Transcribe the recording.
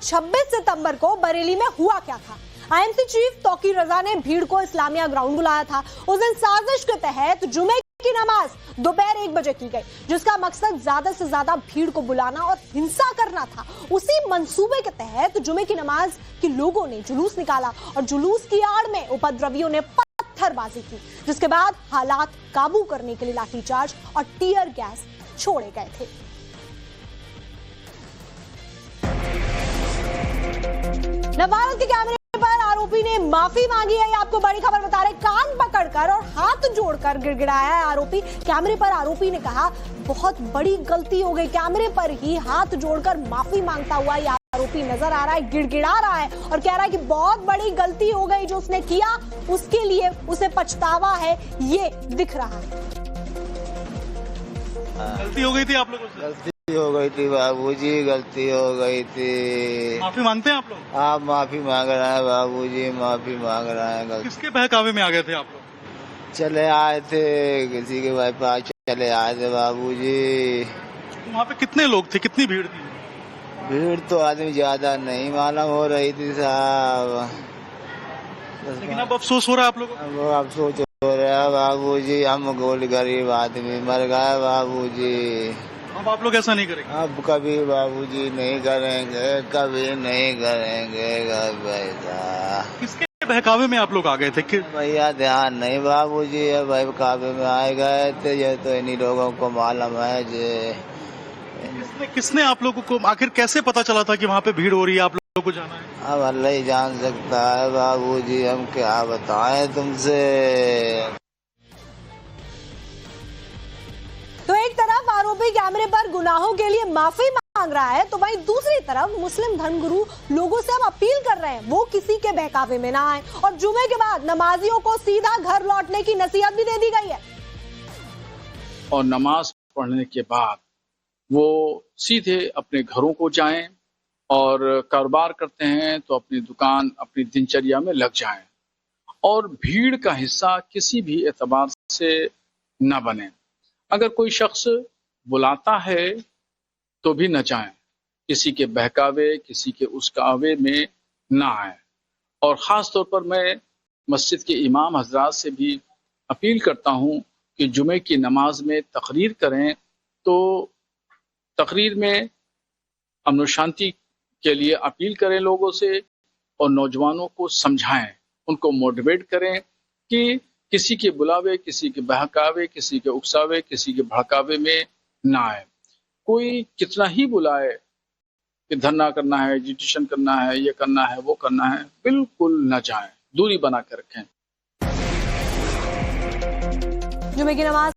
26 सितंबर को बरेली में हुआ क्या था। आईएमसी चीफ तौकीर रजा ने भीड़ को इस्लामिया ग्राउंड बुलाया था। उस दिन साजिश के तहत जुमे की नमाज दोपहर 1 बजे की गई, जिसका मकसद ज्यादा से ज्यादा भीड़ को बुलाना और हिंसा करना था। उसी मंसूबे के तहत जुमे की नमाज के लोगों ने जुलूस निकाला और जुलूस की आड़ में उपद्रवियों ने पत्थरबाजी की, जिसके बाद हालात काबू करने के लिए लाठीचार्ज और टीयर गैस छोड़े गए थे। नवारत के कैमरे पर आरोपी ने माफी मांगी है, ये आपको बड़ी खबर बता रहे। कान पकड़कर और हाथ जोड़कर गिड़गिड़ाया है आरोपी। कैमरे पर आरोपी ने कहा बहुत बड़ी गलती हो गई। कैमरे पर ही हाथ जोड़कर माफी मांगता हुआ ये आरोपी नजर आ रहा है, गिड़गिड़ा रहा है और कह रहा है कि बहुत बड़ी गलती हो गई जो उसने किया, उसके लिए उसे पछतावा है, ये दिख रहा है। गलती हो गई थी आप लोगों से? गलती हो गई थी बाबूजी, गलती हो गई थी। माफी मांगते हैं आप लोग? आप माफी मांग रहे हैं बाबूजी, माफी मांग रहे हैं। किसके बहकावे में आ गए थे आप लोग? चले आए थे, किसी के भाई पास चले आए थे बाबूजी। वहाँ पे कितने लोग थे, कितनी भीड़ थी? भीड़ तो आदमी ज्यादा नहीं मालूम हो रही थी साहब, लेकिन अब अफसोस हो रहा है आप लोगों को? वो अफसोस हो रहा है बाबूजी, हम गोल गरीब आदमी मर गए बाबूजी। अब आप लोग ऐसा नहीं करेंगे? अब कभी बाबूजी नहीं करेंगे, कभी नहीं करेंगे भैया। किसके बहकावे में आप लोग आ गए थे? भैया ध्यान नहीं बाबूजी, बहकावे में आए गए थे, ये तो इन्हीं लोगों को मालूम है जे। किसने आप लोगों को, आखिर कैसे पता चला था कि वहाँ पे भीड़ हो रही है, आप लोगों को जाना है? अब अल्लाह ही जान सकता है बाबूजी, हम क्या बताएं तुमसे। तो एक तरफ आरोपी कैमरे पर गुनाहों के लिए माफी मांग रहा है, तो वहीं दूसरी तरफ मुस्लिम धर्मगुरु लोगों से अब अपील कर रहे हैं वो किसी के बहकावे में ना आए और जुमे के बाद नमाजियों को सीधा घर लौटने की नसीहत भी दे दी गई है। और नमाज पढ़ने के बाद वो सीधे अपने घरों को जाएं और कारोबार करते हैं तो अपनी दुकान, अपनी दिनचर्या में लग जाएं और भीड़ का हिस्सा किसी भी एतबार से न बने। अगर कोई शख्स बुलाता है तो भी न जाएं, किसी के बहकावे, किसी के उसकावे में ना आए। और ख़ास तौर पर मैं मस्जिद के इमाम हजरात से भी अपील करता हूं कि जुमे की नमाज में तकरीर करें तो तकरीर में अमन और शांति के लिए अपील करें लोगों से और नौजवानों को समझाएं, उनको मोटिवेट करें कि किसी के बुलावे, किसी के बहकावे, किसी के उकसावे, किसी के भड़कावे में ना आए। कोई कितना ही बुलाए कि धरना करना है, एजिटेशन करना है, ये करना है, वो करना है, बिल्कुल न जाएं, दूरी बना कर रखें। जुमे की नमाज